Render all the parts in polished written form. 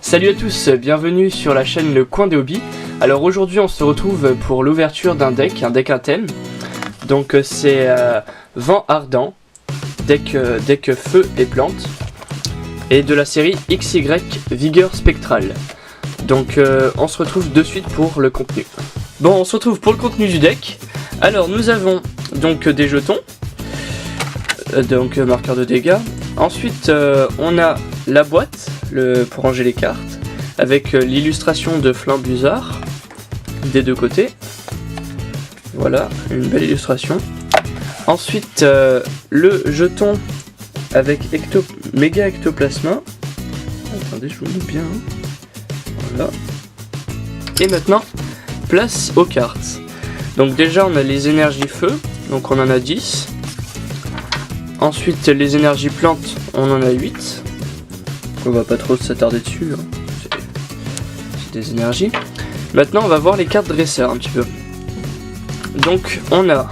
Salut à tous, bienvenue sur la chaîne Le Coin des Hobbies. Alors aujourd'hui on se retrouve pour l'ouverture d'un deck, à thème. Donc c'est Vent Ardent, deck feu et plantes, et de la série XY Vigueur Spectrale. Donc on se retrouve de suite pour le contenu. Bon, on se retrouve pour le contenu du deck. Alors nous avons donc des jetons, donc marqueur de dégâts. Ensuite on a la boîte pour ranger les cartes, avec l'illustration de Flambuzard des deux côtés. Voilà, une belle illustration. Ensuite le jeton avec méga ectoplasma. Attendez, je vous le mets bien. Voilà. Et maintenant, place aux cartes. Donc déjà on a les énergies feu, donc on en a 10. Ensuite les énergies plantes, on en a 8. On va pas trop s'attarder dessus, hein. C'est des énergies. Maintenant on va voir les cartes dresseurs un petit peu. Donc on a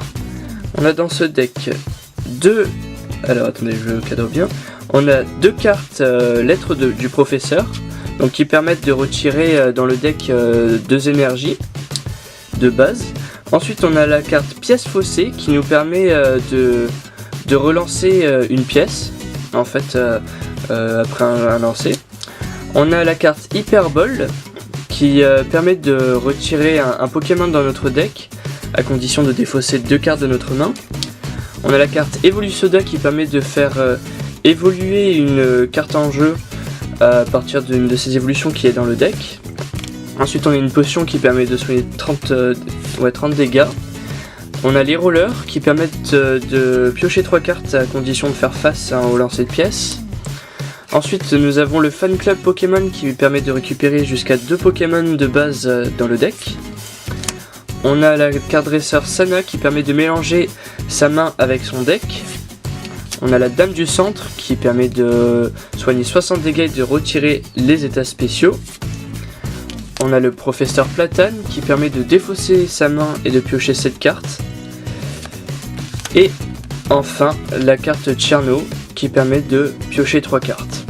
dans ce deck deux... Alors attendez, je cadre bien. On a deux cartes lettres du professeur, donc qui permettent de retirer dans le deck deux énergies de base. Ensuite on a la carte pièce faussée qui nous permet de relancer une pièce en fait après un lancer. On a la carte hyperbole qui permet de retirer un Pokémon dans notre deck à condition de défausser deux cartes de notre main. On a la carte Evolusoda qui permet de faire évoluer une carte en jeu à partir d'une de ces évolutions qui est dans le deck. Ensuite on a une potion qui permet de soigner 30 dégâts. On a les rollers qui permettent de piocher 3 cartes à condition de faire face au lancer de pièces. Ensuite nous avons le fan club Pokémon qui permet de récupérer jusqu'à 2 Pokémon de base dans le deck. On a la carte dresseur Sana qui permet de mélanger sa main avec son deck. On a la dame du centre qui permet de soigner 60 dégâts et de retirer les états spéciaux. On a le professeur Platane qui permet de défausser sa main et de piocher 7 cartes. Et enfin la carte Tcherno qui permet de piocher 3 cartes.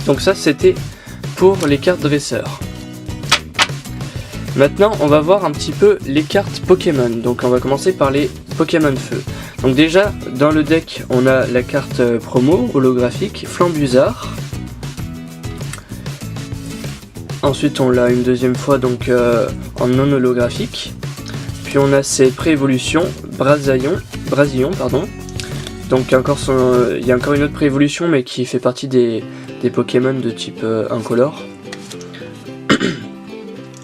Donc ça c'était pour les cartes dresseurs. Maintenant on va voir un petit peu les cartes Pokémon. Donc on va commencer par les Pokémon feu. Donc déjà dans le deck on a la carte promo holographique Flambuzard. Ensuite on l'a une deuxième fois donc en non holographique. Puis on a ses pré-évolutions Brasillon pardon. Donc il y a encore une autre pré-évolution mais qui fait partie des Pokémon de type incolore.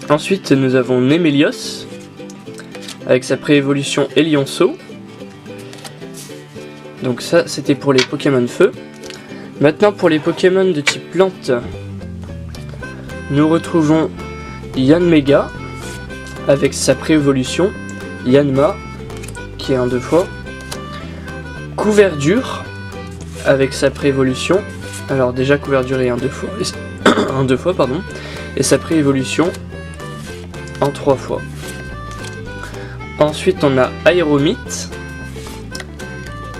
Ensuite nous avons Nemelios avec sa pré-évolution Elionceau. Donc ça c'était pour les Pokémon feu. Maintenant pour les Pokémon de type plante, nous retrouvons Yanmega avec sa pré-évolution Yanma qui est en 2 fois. Couverture avec sa pré-évolution. Alors déjà Couverture est en 2 fois. En 2 fois pardon. Et sa pré-évolution en 3 fois. Ensuite on a Aéromite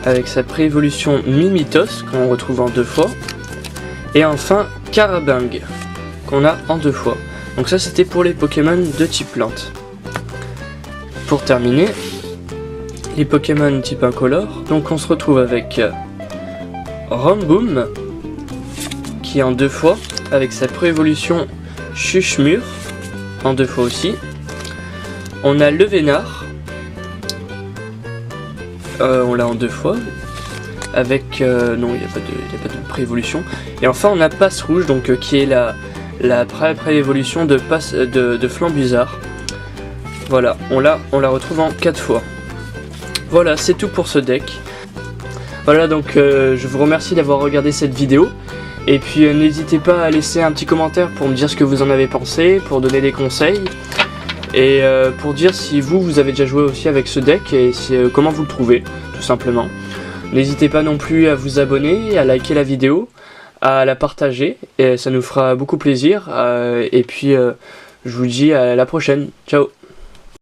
avec sa pré-évolution Mimitos qu'on retrouve en 2 fois. Et enfin Carabing qu'on a en 2 fois. Donc ça c'était pour les Pokémon de type plante. Pour terminer, les Pokémon type incolore. Donc on se retrouve avec Ramboom qui est en 2 fois avec sa pré-évolution Chuchmur en 2 fois aussi. On a Levénard, on l'a en 2 fois avec non il n'y a pas de pré-évolution. Et enfin on a Passe Rouge donc qui est la pré-évolution de Flambuzard. Voilà, on la retrouve en 4 fois. Voilà, c'est tout pour ce deck. Voilà, donc je vous remercie d'avoir regardé cette vidéo. Et puis n'hésitez pas à laisser un petit commentaire pour me dire ce que vous en avez pensé, pour donner des conseils. Et pour dire si vous avez déjà joué aussi avec ce deck et comment vous le trouvez, tout simplement. N'hésitez pas non plus à vous abonner, à liker la vidéo, à la partager. Et ça nous fera beaucoup plaisir. Et puis je vous dis à la prochaine. Ciao!